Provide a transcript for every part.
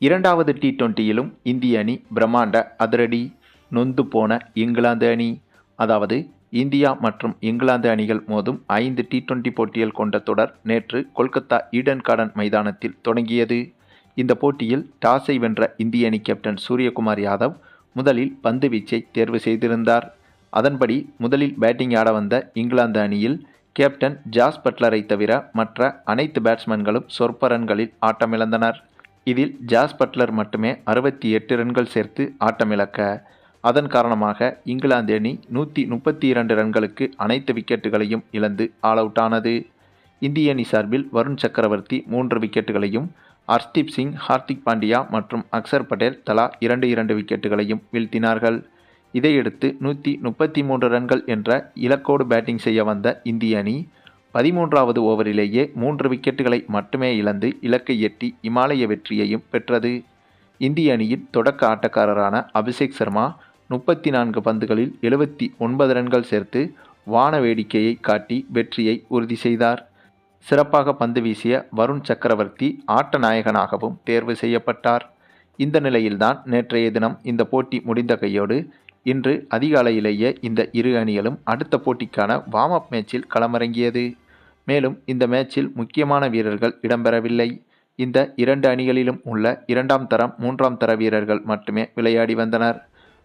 இரண்டாவது டி20யிலும் இந்திய அணி பிரம்மாண்ட அதிரடி. நொந்து போன இங்கிலாந்து அணி. அதாவது இந்தியா மற்றும் இங்கிலாந்து அணிகள் மோதும் 5 டி20 போட்டிகள் கொண்ட தொடர் நேற்று கொல்கத்தா ஈடன் கார்டன் மைதானத்தில் தொடங்கியது. இந்த போட்டியில் டாஸை வென்ற இந்திய அணி கேப்டன் சூரியகுமார் யாதவ் முதலில் பந்து வீச்சை தேர்வு செய்திருந்தார். அதன்படி முதலில் பேட்டிங் ஆட வந்த இங்கிலாந்து அணியில் கேப்டன் ஜாஸ் பட்லரை தவிர மற்ற அனைத்து பேட்ஸ்மேன்களும் சொற்ப ரன்களில் ஆட்டமிழந்தனர். இதில் ஜாஸ் பட்லர் மட்டுமே 68 ரன்கள் சேர்த்து ஆட்டமிழக்க, அதன் காரணமாக இங்கிலாந்து அணி 132 ரன்களுக்கு அனைத்து விக்கெட்டுகளையும் இழந்து ஆல் அவுட் ஆனது. இந்திய அணி சார்பில் வருண் சக்கரவர்த்தி 3 விக்கெட்டுகளையும், ஹர்ஷ்தீப் சிங், ஹார்திக் பாண்டியா மற்றும் அக்சர் பட்டேல் தலா 2 விக்கெட்டுகளையும் வீழ்த்தினார்கள். இதையடுத்து 133 ரன்கள் என்ற இலக்கோடு பேட்டிங் செய்ய வந்த இந்திய அணி 13வது ஓவரிலேயே 3 விக்கெட்டுகளை மட்டுமே இழந்து இலக்கை எட்டி இமாலய வெற்றியையும் பெற்றது. இந்திய அணியின் தொடக்க ஆட்டக்காரரான அபிஷேக் சர்மா 34 பந்துகளில் 79 ரன்கள் சேர்த்து வான வேடிக்கையை காட்டி வெற்றியை உறுதி செய்தார். சிறப்பாக பந்து வீசிய வருண் சக்கரவர்த்தி ஆட்ட நாயகனாகவும் தேர்வு செய்யப்பட்டார். இந்த நிலையில்தான் நேற்றைய தினம் இந்த போட்டி முடிந்த கையோடு இன்று அதிகாலையிலேயே இந்த இரு அணிகளும் அடுத்த போட்டிக்கான வார்ம் அப் மேட்சில் களமிறங்கியது. மேலும் இந்த மேட்சில் முக்கியமான வீரர்கள் இடம்பெறவில்லை. இந்த 2 அணிகளிலும் உள்ள 2ஆம் தரம் 3ஆம் தர வீரர்கள் மட்டுமே விளையாடி வந்தனர்.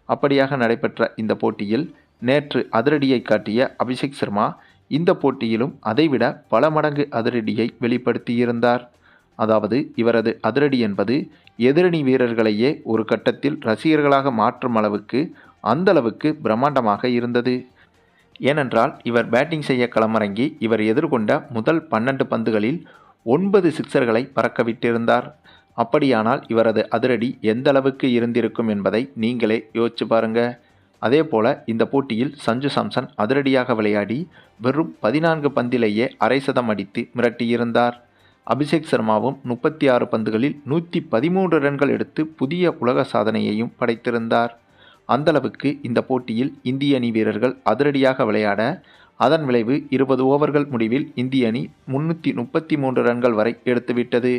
அப்படியாக நடைபெற்ற இந்த போட்டியில் நேற்று அதிரடியை காட்டிய அபிஷேக் சர்மா இந்த போட்டியிலும் அதைவிட பல மடங்கு அதிரடியை வெளிப்படுத்தியிருந்தார். அதாவது இவரது அதிரடி என்பது எதிரணி வீரர்களையே ஒரு கட்டத்தில் ரசிகர்களாக மாற்றும் அளவுக்கு அந்த அளவுக்கு பிரம்மாண்டமாக இருந்தது. ஏனென்றால் இவர் பேட்டிங் செய்ய களமிறங்கி இவர் எதிர்கொண்ட முதல் 12 பந்துகளில் 9 சிக்சர்களை பறக்கவிட்டிருந்தார். அப்படியானால் இவரது அதிரடி எந்த அளவுக்கு இருந்திருக்கும் என்பதை நீங்களே யோசிச்சு பாருங்க. அதே போல இந்த போட்டியில் சஞ்சு சாம்சன் அதிரடியாக விளையாடி வெறும் 14 பந்திலேயே அரை சதம் அடித்து மிரட்டியிருந்தார். அபிஷேக் சர்மாவும் 36 பந்துகளில் 113 ரன்கள் எடுத்து புதிய உலக சாதனையையும் படைத்திருந்தார். அந்தளவுக்கு இந்த போட்டியில் இந்திய அணி வீரர்கள் அதிரடியாக விளையாட, அதன் விளைவு 20 ஓவர்கள் முடிவில் இந்திய அணி 333 ரன்கள் வரை எடுத்துவிட்டது.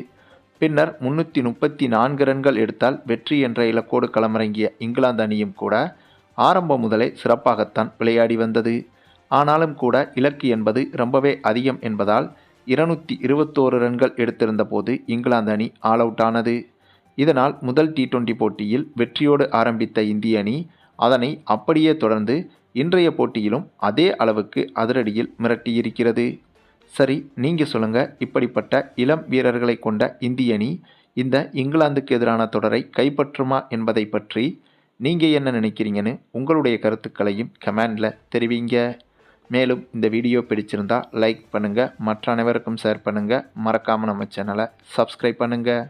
பின்னர் 334 ரன்கள் எடுத்தால் வெற்றி என்ற இலக்கோடு களமிறங்கிய இங்கிலாந்து அணியும் கூட ஆரம்பம் முதலே சிறப்பாகத்தான் விளையாடி வந்தது. ஆனாலும் கூட இலக்கு என்பது ரொம்பவே அதிகம் என்பதால் 221 ரன்கள் எடுத்திருந்த போது இங்கிலாந்து அணி ஆல் அவுட் ஆனது. இதனால் முதல் டி20 போட்டியில் வெற்றியோடு ஆரம்பித்த இந்திய அணி அதனை அப்படியே தொடர்ந்து இன்றைய போட்டியிலும் அதே அளவுக்கு அதிரடியில் மிரட்டியிருக்கிறது. சரி, நீங்கள் சொல்லுங்கள், இப்படிப்பட்ட இளம் வீரர்களை கொண்ட இந்திய அணி இந்த இங்கிலாந்துக்கு எதிரான தொடரை கைப்பற்றுமா என்பதை பற்றி நீங்கள் என்ன நினைக்கிறீங்கன்னு உங்களுடைய கருத்துக்களையும் கமெண்டில் தெரிவிங்க. மேலும் இந்த வீடியோ பிடிச்சிருந்தா லைக் பண்ணுங்கள், மற்ற அனைவருக்கும் ஷேர் பண்ணுங்கள், மறக்காமல் நம்ம சேனலை சப்ஸ்கிரைப் பண்ணுங்கள்.